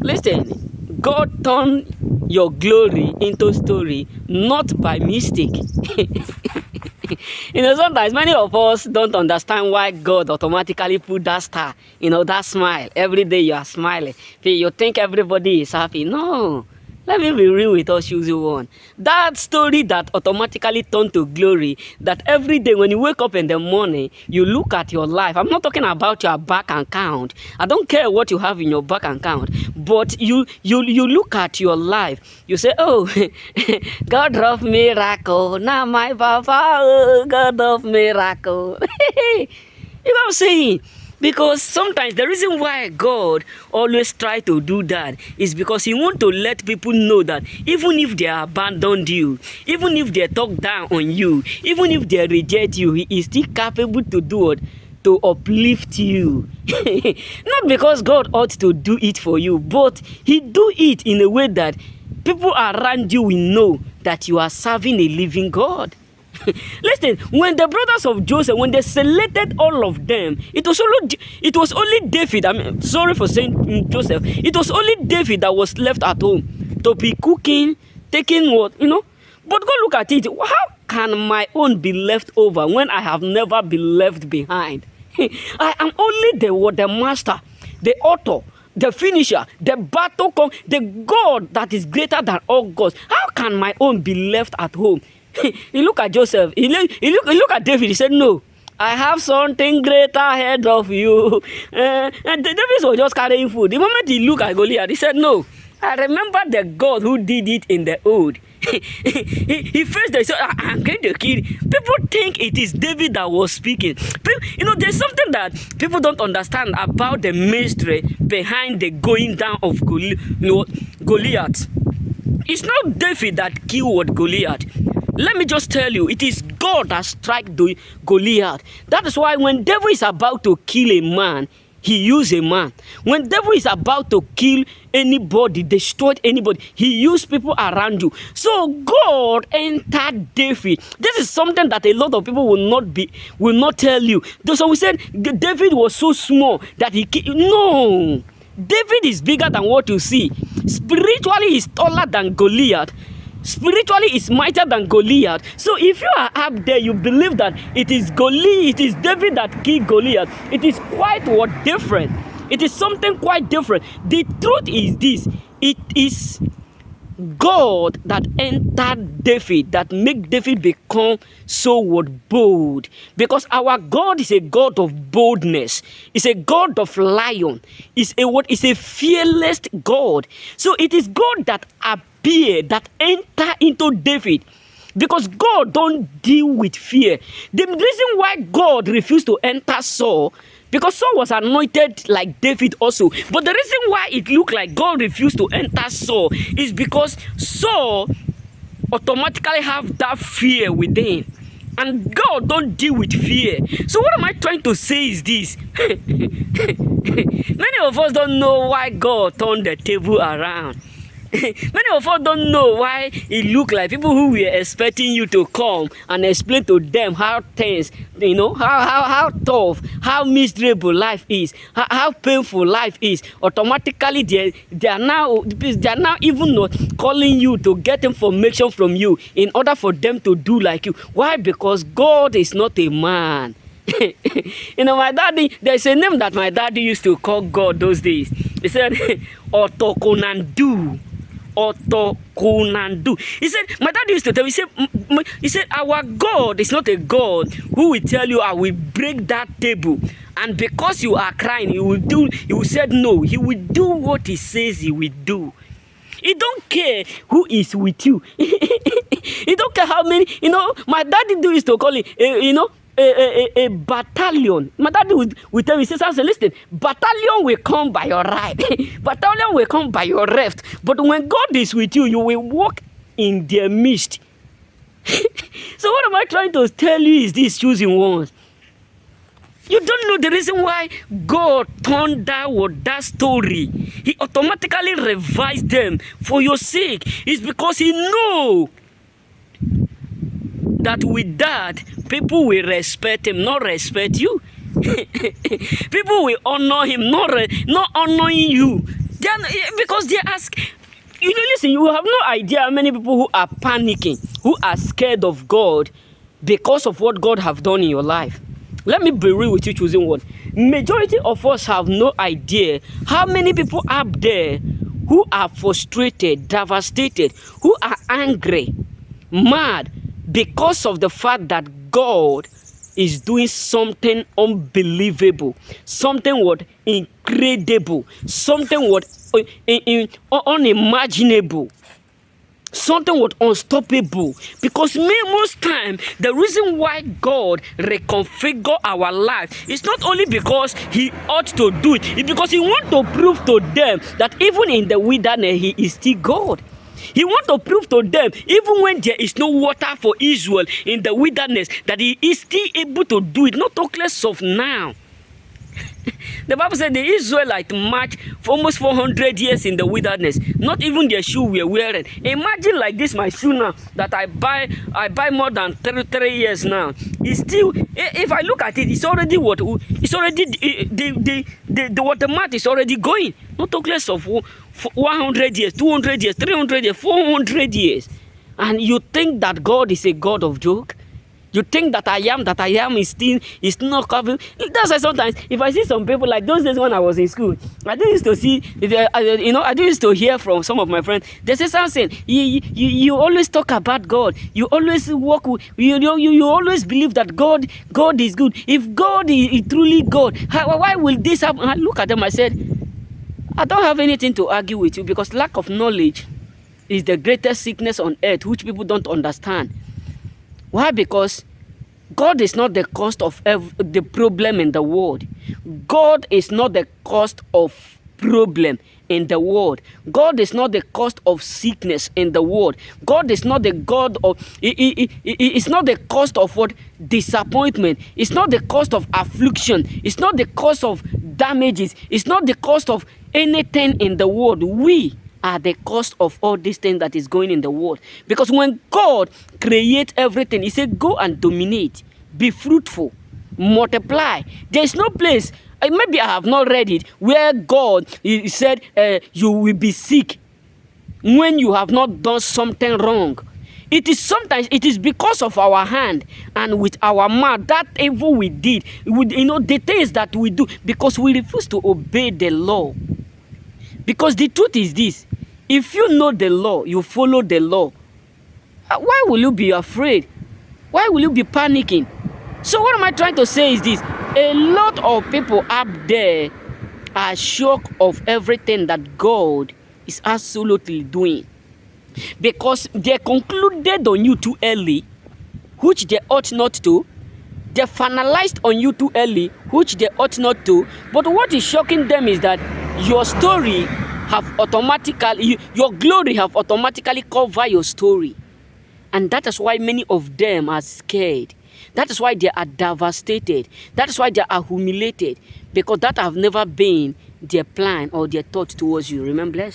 Listen, God turned your glory into story, not by mistake. Sometimes many of us don't understand why God automatically put that star, that smile. Every day you are smiling. You think everybody is happy. No. Let me be real with us, choosy one. That story that automatically turned to glory, that every day when you wake up in the morning, you look at your life. I'm not talking about your bank account. I don't care what you have in your bank account, but you look at your life. You say, oh, God of miracle, now my Papa, oh, God of miracle. You know what I'm saying? Because sometimes the reason why God always try to do that is because he want to let people know that even if they abandoned you, even if they talk down on you, even if they reject you, he is still capable to do it, to uplift you. Not because God ought to do it for you, but he do it in a way that people around you will know that you are serving a living God. Listen, when the brothers of Joseph, when they selected all of them, it was only David. Sorry for saying Joseph. It was only David that was left at home to be cooking, taking what, But go look at it. How can my own be left over when I have never been left behind? I am only the master, the author, the finisher, the the God that is greater than all gods. How can my own be left at home? He look at Joseph. He look at David. He said, no, I have something greater ahead of you. And David was just carrying food. The moment he looked at Goliath, he said, no, I remember the God who did it in the old. He first they said, I'm going to kill. People think it is David that was speaking. There's something that people don't understand about the mystery behind the going down of Goliath. It's not David that killed Goliath. Let me just tell you, it is God that struck Goliath. That is why when devil is about to kill a man, he used a man. When devil is about to kill anybody, destroy anybody, he used people around you. So God entered David. This is something that a lot of people will not tell you. So we said David was so small that he killed. No. David is bigger than what you see. Spiritually, he's taller than Goliath. Spiritually, is mightier than Goliath. So if you are up there, you believe that it is David that killed Goliath. It is quite different. It is something quite different. The truth is this: it is God that entered David, that make David become so bold. Because our God is a God of boldness. It's a God of lion. It's a fearless God. So it is God that appeared, that enter into David. Because God don't deal with fear. The reason why God refused to enter Saul, because Saul was anointed like David also. But the reason why it looked like God refused to enter Saul is because Saul automatically have that fear within. And God don't deal with fear. So what am I trying to say is this. Many of us don't know why God turned the table around. Many of us don't know why it looked like people who were expecting you to come and explain to them how tense, how tough, how miserable life is, how painful life is. Automatically, they are now even not calling you to get information from you in order for them to do like you. Why? Because God is not a man. My daddy, there's a name that my daddy used to call God those days. He said, Otokonandu. Otokonandu. He said, my dad used to tell me, he said, our God is not a God who will tell you, I will break that table. And because you are crying, he will say no. He will do what he says he will do. He don't care who is with you. He don't care how many, my daddy used to call it, a battalion. My daddy would tell me, he says, listen, battalion will come by your right. Battalion will come by your left. But when God is with you, you will walk in their midst. So what am I trying to tell you is this, choosing ones. You don't know the reason why God turned that story. He automatically revised them for your sake. It's because he knows that with that, people will respect him, not respect you. People will honor him, not honoring you. Because they ask. You know, listen, you have no idea how many people who are panicking, who are scared of God because of what God have done in your life. Let me be real with you, choosing one. Majority of us have no idea how many people up there who are frustrated, devastated, who are angry, mad because of the fact that God is doing something unbelievable, something what incredible, something what unimaginable, something what unstoppable. Because most time the reason why God reconfigure our life is not only because he ought to do it, it's because he want to prove to them that even in the wilderness he is still God. He want to prove to them, even when there is no water for Israel in the wilderness, that he is still able to do it, not talk less of now. The Bible said the Israelites marched for almost 400 years in the wilderness. Not even their shoe were wearing. Imagine like this, my shoe now that I buy more than 3 years now. It's still, if I look at it, it's already what? It's already, the water mat is already going. Not talk less of 100 years, 200 years, 300 years, 400 years. And you think that God is a God of joke? You think that I am is not coming. That's why sometimes if I see some people like those days when I was in school, I do used to see, I do used to hear from some of my friends. They say something. You always talk about God. You always walk. You always believe that God is good. If God is truly God, why will this happen? I look at them. I said, I don't have anything to argue with you because lack of knowledge is the greatest sickness on earth, which people don't understand. Why? Because God is not the cause of the problem in the world. God is not the cause of problem in the world. God is not the cause of sickness in the world. God is not the God of, it's not the cause of what? Disappointment. It's not the cause of affliction. It's not the cause of damages. It's not the cause of anything in the world. We are the cause of all these things that is going in the world. Because when God creates everything, he said, go and dominate, be fruitful, multiply. There is no place, maybe I have not read it, where God he said you will be sick when you have not done something wrong. It is sometimes, it is because of our hand and with our mouth, that evil we did, with, the things that we do, because we refuse to obey the law. Because the truth is this, if you know the law, you follow the law, why will you be afraid? Why will you be panicking? So what am I trying to say is this, a lot of people up there are shocked of everything that God is absolutely doing. Because they concluded on you too early, which they ought not to. They finalized on you too early, which they ought not to. But what is shocking them is that your story have automatically, your glory have automatically covered your story. And that is why many of them are scared. That is why they are devastated. That is why they are humiliated. Because that have never been their plan or their thought towards you. Remember?